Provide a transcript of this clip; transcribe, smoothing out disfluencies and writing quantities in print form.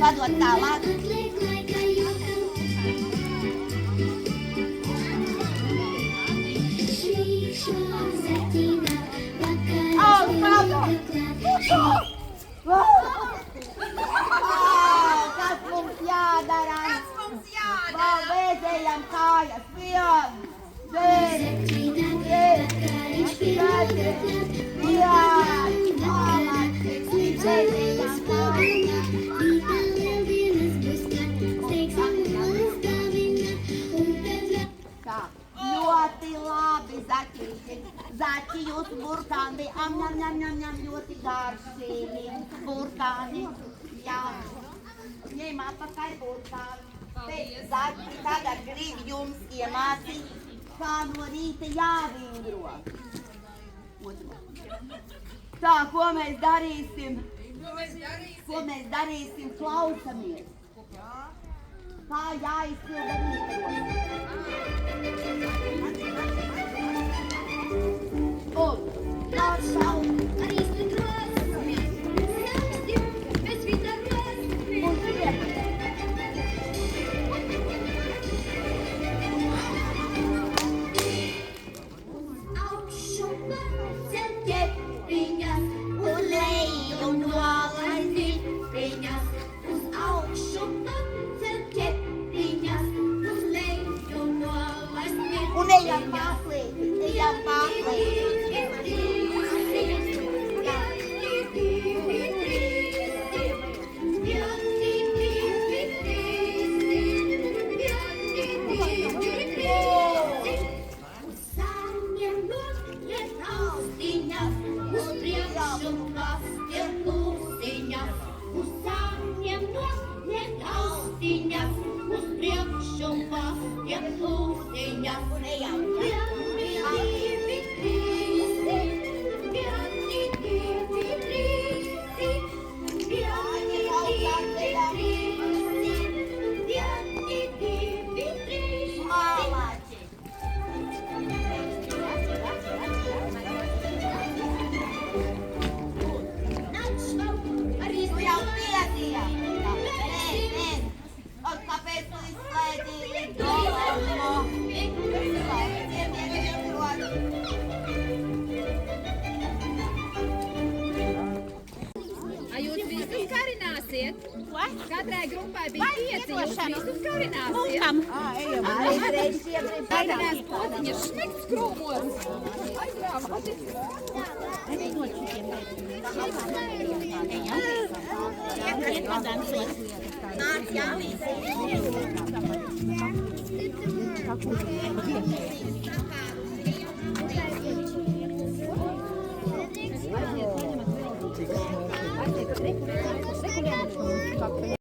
Paduan tawag. Oh, bravo! Kas mums jādara? Vēl vēzējam kājas, vien, ļoti labi, Zaķi, jūsu burkāni, ļoti garšīgi burkāni, jā, ņem atpakaļ burkāni. Zaķi, tagad grib jums iemācīt, kā no rīta jāvingro. Tā, ko mēs darīsim? Klausamies. Kā jāizpilda un tāds savu arī stundros, sauksti, bez vidaros, un priek. Augšu cel ķepiņas, un leju nolaid zipiņas, uz augšu cel ķepiņas, uz leju nolaid zipiņas. Un ejam pārslīt. Uz priekšu, pas, tiek lūstiņas, un ejam. Katrai grupai bija 5, jūs visus karināsiet. Mūkam. Karinās potiņas šmekts krūmos. Aizrāvati. Nāc, Jānis. Thank you.